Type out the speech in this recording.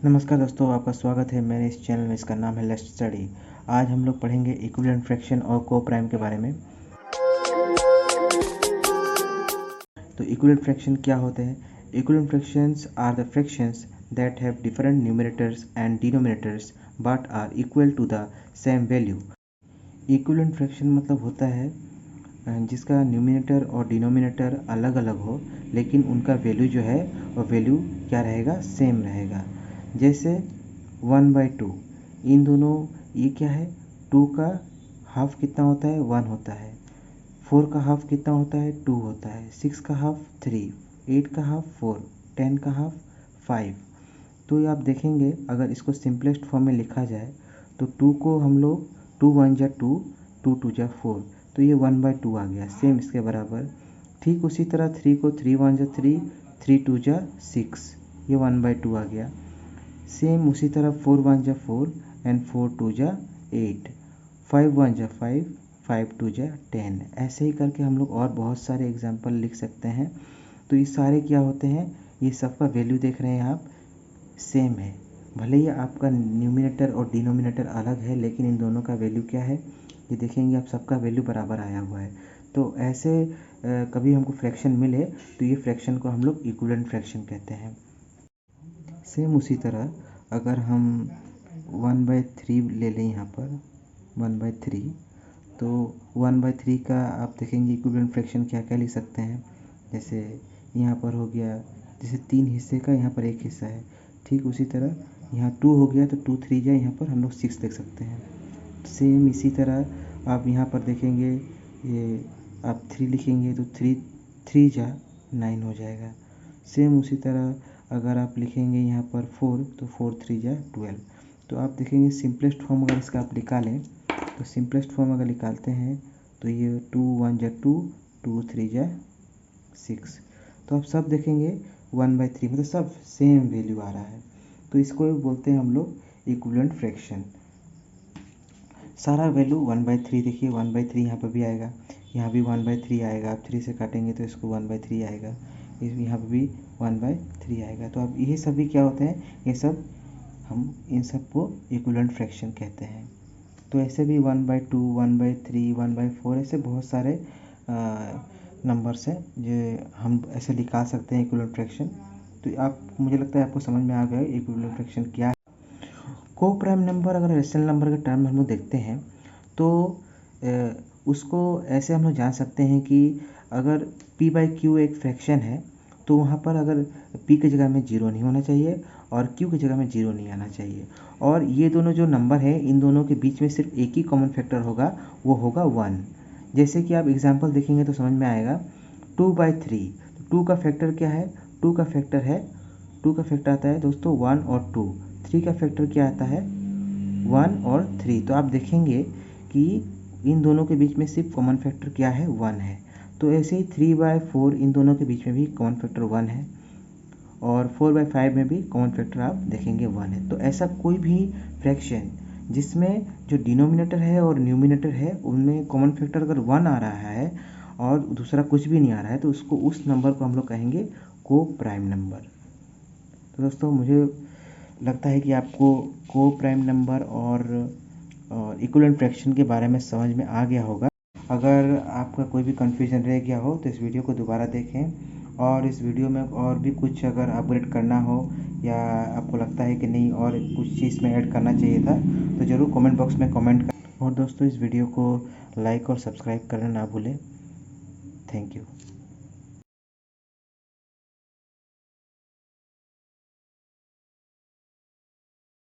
नमस्कार दोस्तों, आपका स्वागत है मेरे इस चैनल में। इसका नाम है लेट्स स्टडी। आज हम लोग पढ़ेंगे इक्विवेलेंट फ्रैक्शन और कोप्राइम के बारे में। तो इक्विवेलेंट फ्रैक्शन क्या होते हैं? Equivalent fractions are the fractions that have different numerators and denominators but are equal to the same value. Equivalent fraction मतलब होता है जिसका न्यूमिनेटर और डिनोमिनेटर अलग अलग हो, लेकिन उनका वैल्यू जो है वो वैल्यू क्या रहेगा? सेम रहेगा। जैसे 1/2, इन दोनों ये क्या है? 2 का हाफ कितना होता है? 1 होता है। 4 का हाफ कितना होता है? 2 होता है। 6 का हाफ 3, 8 का हाफ 4, 10 का हाफ 5। तो ये आप देखेंगे, अगर इसको सिंपलेस्ट फॉर्म में लिखा जाए तो 2 को हम लोग 2 1 जा 2, 2 2 जा 4, तो ये 1/2 आ गया, सेम इसके बराबर। ठीक उसी तरह 3 को 3 1 जा 3, 3 2 जा 6, ये 1/2 आ गया। सेम उसी तरह 4 1 जा 4 एंड 4 2 जा 8, 5 1 जा 5, 5 2 जा 10। ऐसे ही करके हम लोग और बहुत सारे एग्जाम्पल लिख सकते हैं। तो ये सारे क्या होते हैं? ये सबका वैल्यू देख रहे हैं आप, सेम है। भले ही आपका न्यूमिनेटर और डिनोमिनेटर अलग है, लेकिन इन दोनों का वैल्यू क्या है? ये देखेंगे आप, सबका वैल्यू बराबर आया हुआ है। तो ऐसे कभी हमको फ्रैक्शन मिले तो ये फ्रैक्शन को हम लोग इक्विवेलेंट फ्रैक्शन कहते हैं। सेम उसी तरह अगर हम 1/3 ले लें यहाँ पर 1/3, तो 1/3 का आप देखेंगे इक्विवेलेंट फ्रैक्शन क्या क्या लिख सकते हैं। जैसे यहाँ पर हो गया, जैसे 3 हिस्से का यहाँ पर 1 हिस्सा है। ठीक उसी तरह यहाँ 2 हो गया तो 2 3 जा, यहाँ पर हम लोग 6 देख सकते हैं। सेम इसी तरह आप यहाँ पर देखेंगे, ये आप 3 लिखेंगे तो 3 3 जा 9 हो जाएगा। सेम उसी तरह अगर आप लिखेंगे यहाँ पर 4, तो 4 3 जा 12। तो आप देखेंगे सिंपलेस्ट फॉर्म अगर इसका आप निकालें, तो सिंपलेस्ट फॉर्म अगर निकालते हैं तो ये 2 1 जा 2, 2 3 जा 6। तो आप सब देखेंगे 1/3, मतलब सब सेम वैल्यू आ रहा है। तो इसको बोलते हैं हम लोग इक्विवेलेंट फ्रैक्शन। सारा वैल्यू 1/3, देखिए 1/3 यहाँ पर भी आएगा, यहाँ भी 1/3 आएगा। आप 3 से काटेंगे तो इसको 1/3 आएगा, यहाँ पर भी 1/3 आएगा। तो अब ये सभी क्या होते हैं? ये सब हम इन सब को इक्विवेलेंट फ्रैक्शन कहते हैं। तो ऐसे भी 1/2 1/3 1/4 ऐसे बहुत सारे नंबर्स हैं जो हम ऐसे निकाल सकते हैं इक्विवेलेंट फ्रैक्शन। तो आप, मुझे लगता है आपको समझ में आ गया इक्विवेलेंट फ्रैक्शन क्या है। कोप्राइम नंबर अगर रेशनल नंबर के टर्म में हम लोग देखते हैं तो उसको ऐसे हम लोग जान सकते हैं कि अगर p/q एक फ्रैक्शन है तो वहाँ पर अगर p की जगह में 0 नहीं होना चाहिए और q की जगह में 0 नहीं आना चाहिए। और ये दोनों जो नंबर है, इन दोनों के बीच में सिर्फ एक ही कॉमन फैक्टर होगा, वो होगा 1। जैसे कि आप एग्जांपल देखेंगे तो समझ में आएगा। 2/3, 2 का फैक्टर क्या है? 2 का फैक्टर आता है दोस्तों 1 और 2। 3 का फैक्टर क्या आता है? 1 और 3। तो आप देखेंगे कि इन दोनों के बीच में सिर्फ कॉमन फैक्टर क्या है? 1 है। तो ऐसे ही 3/4, इन दोनों के बीच में भी कॉमन फैक्टर 1 है, और 4/5 में भी कॉमन फैक्टर आप देखेंगे 1 है। तो ऐसा कोई भी फ्रैक्शन जिसमें जो डिनोमिनेटर है और न्यूमिनेटर है उनमें कॉमन फैक्टर अगर 1 आ रहा है और दूसरा कुछ भी नहीं आ रहा है, तो उसको, उस नंबर को हम लोग कहेंगे कोप्राइम नंबर। तो दोस्तों, मुझे लगता है कि आपको कोप्राइम नंबर और इक्विवेलेंट फ्रैक्शन के बारे में समझ में आ गया होगा। अगर आपका कोई भी कन्फ्यूजन रह गया हो तो इस वीडियो को दोबारा देखें, और इस वीडियो में और भी कुछ अगर अपग्रेड करना हो या आपको लगता है कि नहीं और कुछ चीज़ में ऐड करना चाहिए था, तो ज़रूर कमेंट बॉक्स में कमेंट करें। और दोस्तों, इस वीडियो को लाइक और सब्सक्राइब करना ना भूलें। Thank you.